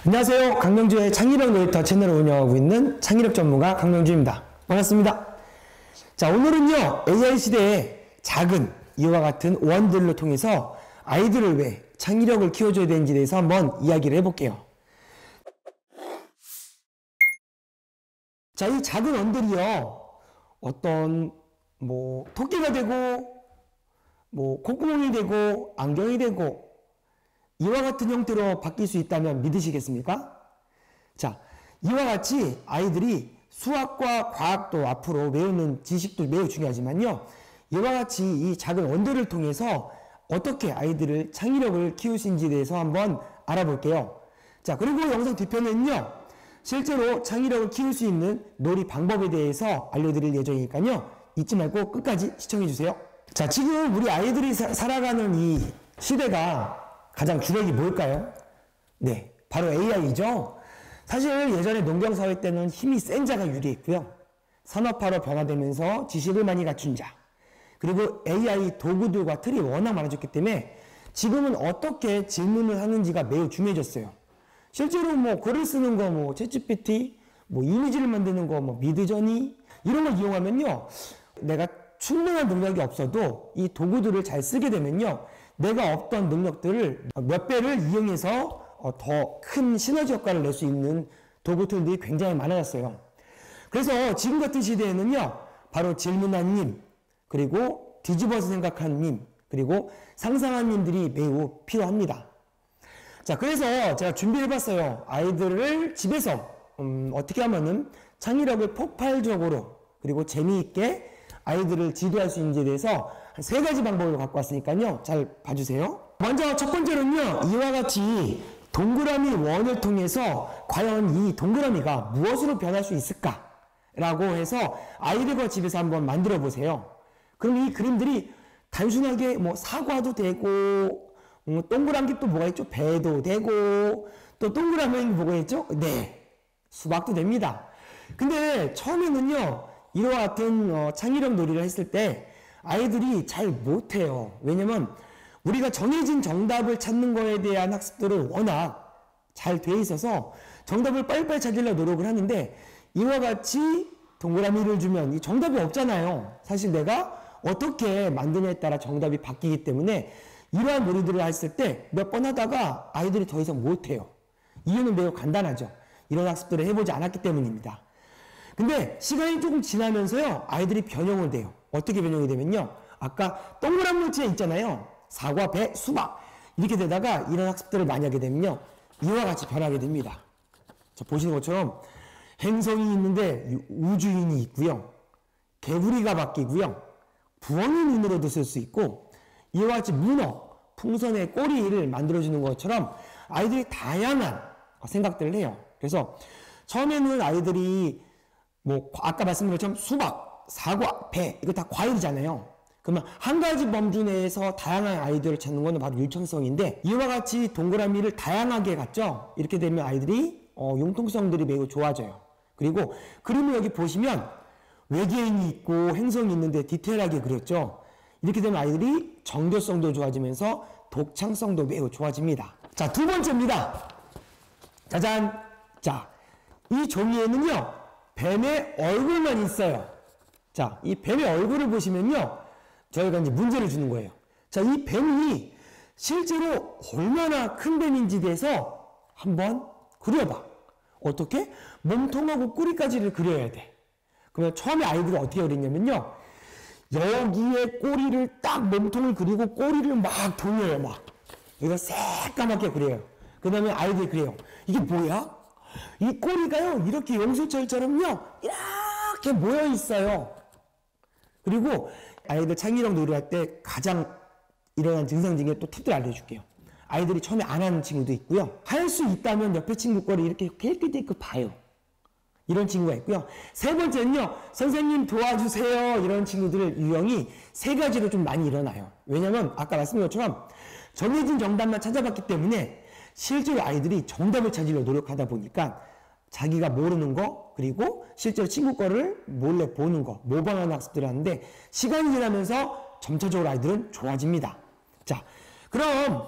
안녕하세요. 강명주의 창의력 놀이터 채널을 운영하고 있는 창의력 전문가 강명주입니다. 반갑습니다. 자, 오늘은요, AI 시대의 작은 이와 같은 원들을 통해서 아이들을 왜 창의력을 키워줘야 되는지에 대해서 한번 이야기를 해볼게요. 자, 이 작은 원들이요, 어떤 토끼가 되고 콧구멍이 되고 안경이 되고 이와 같은 형태로 바뀔 수 있다면 믿으시겠습니까? 자, 이와 같이 아이들이 수학과 과학도 앞으로 외우는 지식도 매우 중요하지만요, 이와 같이 이 작은 원들을 통해서 어떻게 아이들을 창의력을 키울 수 있는지에 대해서 한번 알아볼게요. 자, 그리고 영상 뒤편에는요, 실제로 창의력을 키울 수 있는 놀이 방법에 대해서 알려드릴 예정이니까요, 잊지 말고 끝까지 시청해주세요. 자, 지금 우리 아이들이 살아가는 이 시대가 가장 주력이 뭘까요? 네, 바로 AI죠. 사실 예전에 농경사회 때는 힘이 센 자가 유리했고요. 산업화로 변화되면서 지식을 많이 갖춘 자, 그리고 AI 도구들과 틀이 워낙 많아졌기 때문에 지금은 어떻게 질문을 하는지가 매우 중요해졌어요. 실제로 글을 쓰는 거, 챗GPT, 이미지를 만드는 거, 미드저니 이런 걸 이용하면요, 내가 충분한 능력이 없어도 이 도구들을 잘 쓰게 되면요, 내가 없던 능력들을 몇 배를 이용해서 더 큰 시너지 효과를 낼 수 있는 도구 툴들이 굉장히 많아졌어요. 그래서 지금 같은 시대에는요, 바로 질문한 님, 그리고 뒤집어서 생각한 님, 그리고 상상한 님들이 매우 필요합니다. 자, 그래서 제가 준비해 봤어요. 아이들을 집에서 어떻게 하면은 창의력을 폭발적으로 그리고 재미있게 아이들을 지도할 수 있는지에 대해서 한 3가지 방법을 갖고 왔으니까요, 잘 봐주세요. 먼저 첫 번째로는요, 이와 같이 동그라미 원을 통해서 과연 이 동그라미가 무엇으로 변할 수 있을까? 라고 해서 아이들과 집에서 한번 만들어 보세요. 그럼 이 그림들이 단순하게 사과도 되고, 동그란 게 또 뭐가 있죠? 배도 되고, 또 동그라미 뭐가 있죠? 네, 수박도 됩니다. 근데 처음에는요, 이와 같은 창의력 놀이를 했을 때 아이들이 잘 못해요. 왜냐면 우리가 정해진 정답을 찾는 거에 대한 학습들을 워낙 잘 돼 있어서 정답을 빨리빨리 찾으려고 노력을 하는데, 이와 같이 동그라미를 주면 이 정답이 없잖아요. 사실 내가 어떻게 만드냐에 따라 정답이 바뀌기 때문에 이러한 놀이들을 했을 때 몇 번 하다가 아이들이 더 이상 못해요. 이유는 매우 간단하죠. 이런 학습들을 해보지 않았기 때문입니다. 근데 시간이 조금 지나면서요, 아이들이 변형을 돼요. 어떻게 변형이 되면요, 아까 동그란 물체 있잖아요. 사과, 배, 수박 이렇게 되다가 이런 학습들을 많이 하게 되면요, 이와 같이 변하게 됩니다. 자, 보시는 것처럼 행성이 있는데 우주인이 있고요, 개구리가 바뀌고요, 부엉이 눈으로도 쓸 수 있고, 이와 같이 문어, 풍선의 꼬리를 만들어주는 것처럼 아이들이 다양한 생각들을 해요. 그래서 처음에는 아이들이 아까 말씀드린 것처럼 수박, 사과, 배 이거 다 과일이잖아요. 그러면 한 가지 범주 내에서 다양한 아이디어를 찾는 것은 바로 율천성인데, 이와 같이 동그라미를 다양하게 갖죠. 이렇게 되면 아이들이 융통성들이 매우 좋아져요. 그리고 그림을 여기 보시면 외계인이 있고 행성이 있는데 디테일하게 그렸죠. 이렇게 되면 아이들이 정교성도 좋아지면서 독창성도 매우 좋아집니다. 자, 두 번째입니다. 짜잔! 자, 이 종이에는요, 뱀의 얼굴만 있어요. 자, 이 뱀의 얼굴을 보시면요, 저희가 이제 문제를 주는 거예요. 자, 이 뱀이 실제로 얼마나 큰 뱀인지에 대해서 한번 그려봐. 어떻게? 몸통하고 꼬리까지를 그려야 돼. 그러면 처음에 아이들이 어떻게 그렸냐면요, 여기에 꼬리를 딱 몸통을 그리고 꼬리를 막 돌려요. 이거 새까맣게 그려요. 그 다음에 아이들이 그래요. 이게 뭐야? 이 꼬리가요, 이렇게 용수철처럼요, 이렇게 모여 있어요. 그리고 아이들 창의력 놀이할 때 가장 일어난 증상 중에 또 팁들 알려줄게요. 아이들이 처음에 안 하는 친구도 있고요, 할 수 있다면 옆에 친구 거를 이렇게 깨끗이 봐요. 이런 친구가 있고요. 세 번째는요, 선생님 도와주세요. 이런 친구들의 유형이 3가지로 좀 많이 일어나요. 왜냐면 아까 말씀드린 것처럼 정해진 정답만 찾아봤기 때문에 실제로 아이들이 정답을 찾으려고 노력하다 보니까 자기가 모르는 거, 그리고 실제로 친구 거를 몰래 보는 거, 모방하는 학습들을 하는데, 시간이 지나면서 점차적으로 아이들은 좋아집니다. 자, 그럼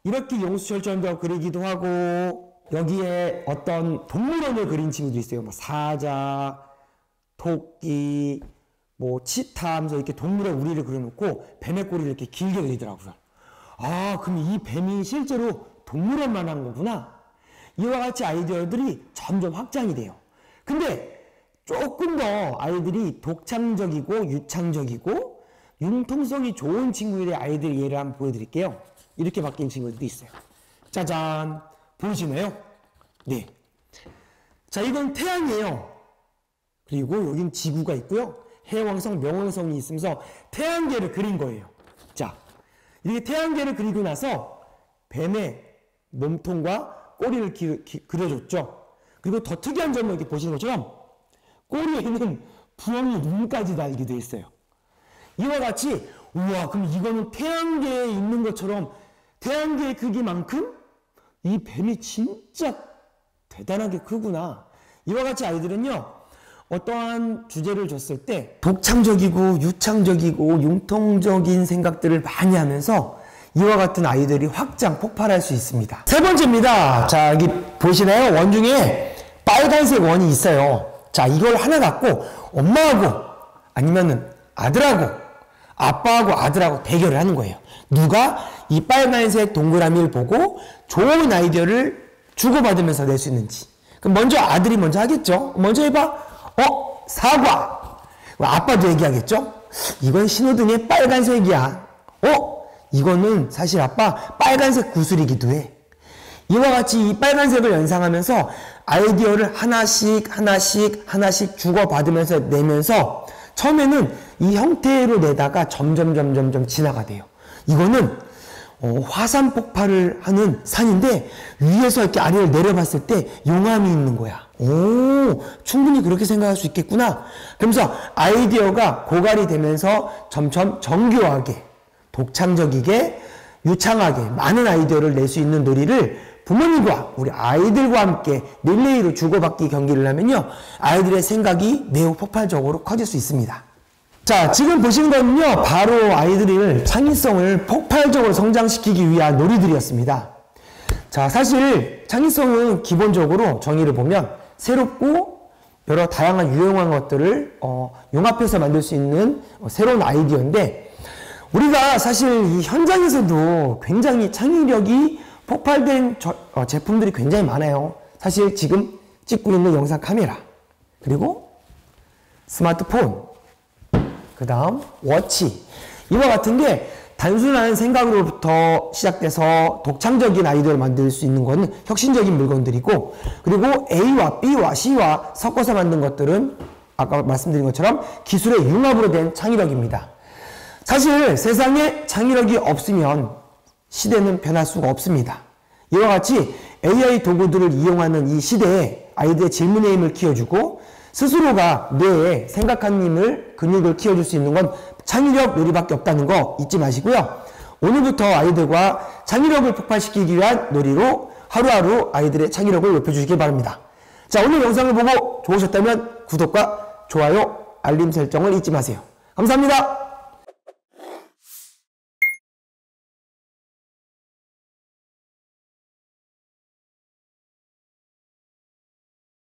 이렇게 용수철처럼 그리기도 하고, 여기에 어떤 동물원을 그린 친구도 있어요. 뭐 사자, 토끼, 뭐 치타 하면서 이렇게 동물의 우리를 그려놓고 뱀의 꼬리를 이렇게 길게 그리더라고요. 아, 그럼 이 뱀이 실제로 동물원만 한 거구나. 이와 같이 아이디어들이 점점 확장이 돼요. 근데 조금 더 아이들이 독창적이고 유창적이고 융통성이 좋은 친구들의 아이들 예를 한번 보여드릴게요. 이렇게 바뀐 친구들도 있어요. 짜잔, 보이시나요? 네. 자, 이건 태양이에요. 그리고 여긴 지구가 있고요. 해왕성, 명왕성이 있으면서 태양계를 그린 거예요. 자, 이렇게 태양계를 그리고 나서 뱀의 몸통과 꼬리를 그려줬죠. 그리고 더 특이한 점은 이렇게 보시는 것처럼 꼬리에는 부엉이 눈까지 달게 되어 있어요. 이와 같이 우와, 그럼 이거는 태양계에 있는 것처럼 태양계의 크기만큼 이 뱀이 진짜 대단하게 크구나. 이와 같이 아이들은요, 어떠한 주제를 줬을 때 독창적이고 유창적이고 융통적인 생각들을 많이 하면서 이와 같은 아이들이 확장, 폭발할 수 있습니다. 세 번째입니다. 자, 여기 보시나요? 원 중에 빨간색 원이 있어요. 자, 이걸 하나 갖고 엄마하고 아니면은 아들하고 아빠하고 아들하고 대결을 하는 거예요. 누가 이 빨간색 동그라미를 보고 좋은 아이디어를 주고받으면서 낼 수 있는지. 그럼 먼저 아들이 먼저 하겠죠? 먼저 해봐. 사과. 아빠도 얘기하겠죠? 이건 신호등의 빨간색이야. 이거는 사실 아빠 빨간색 구슬이기도 해. 이와 같이 이 빨간색을 연상하면서 아이디어를 하나씩 주고받으면서 내면서 처음에는 이 형태로 내다가 점점 진화가 돼요. 이거는 화산 폭발을 하는 산인데 위에서 이렇게 아래를 내려봤을 때 용암이 있는 거야. 오, 충분히 그렇게 생각할 수 있겠구나. 그러면서 아이디어가 고갈이 되면서 점점 정교하게, 독창적이게, 유창하게 많은 아이디어를 낼 수 있는 놀이를 부모님과 우리 아이들과 함께 릴레이로 주고받기 경기를 하면요, 아이들의 생각이 매우 폭발적으로 커질 수 있습니다. 자, 지금 보시는 거는요, 바로 아이들의 창의성을 폭발적으로 성장시키기 위한 놀이들이었습니다. 자, 사실 창의성은 기본적으로 정의를 보면 새롭고 여러 다양한 유용한 것들을 융합해서 만들 수 있는 새로운 아이디어인데, 우리가 사실 이 현장에서도 굉장히 창의력이 폭발된 제품들이 굉장히 많아요. 사실 지금 찍고 있는 영상 카메라, 그리고 스마트폰, 그 다음 워치, 이와 같은 게 단순한 생각으로부터 시작돼서 독창적인 아이디어를 만들 수 있는 것은 혁신적인 물건들이고, 그리고 A와 B와 C와 섞어서 만든 것들은 아까 말씀드린 것처럼 기술의 융합으로 된 창의력입니다. 사실 세상에 창의력이 없으면 시대는 변할 수가 없습니다. 이와 같이 AI 도구들을 이용하는 이 시대에 아이들의 질문의 힘을 키워주고 스스로가 뇌에 생각하는 힘을, 근육을 키워줄 수 있는 건 창의력 놀이밖에 없다는 거 잊지 마시고요. 오늘부터 아이들과 창의력을 폭발시키기 위한 놀이로 하루하루 아이들의 창의력을 높여주시기 바랍니다. 자, 오늘 영상을 보고 좋으셨다면 구독과 좋아요, 알림 설정을 잊지 마세요. 감사합니다.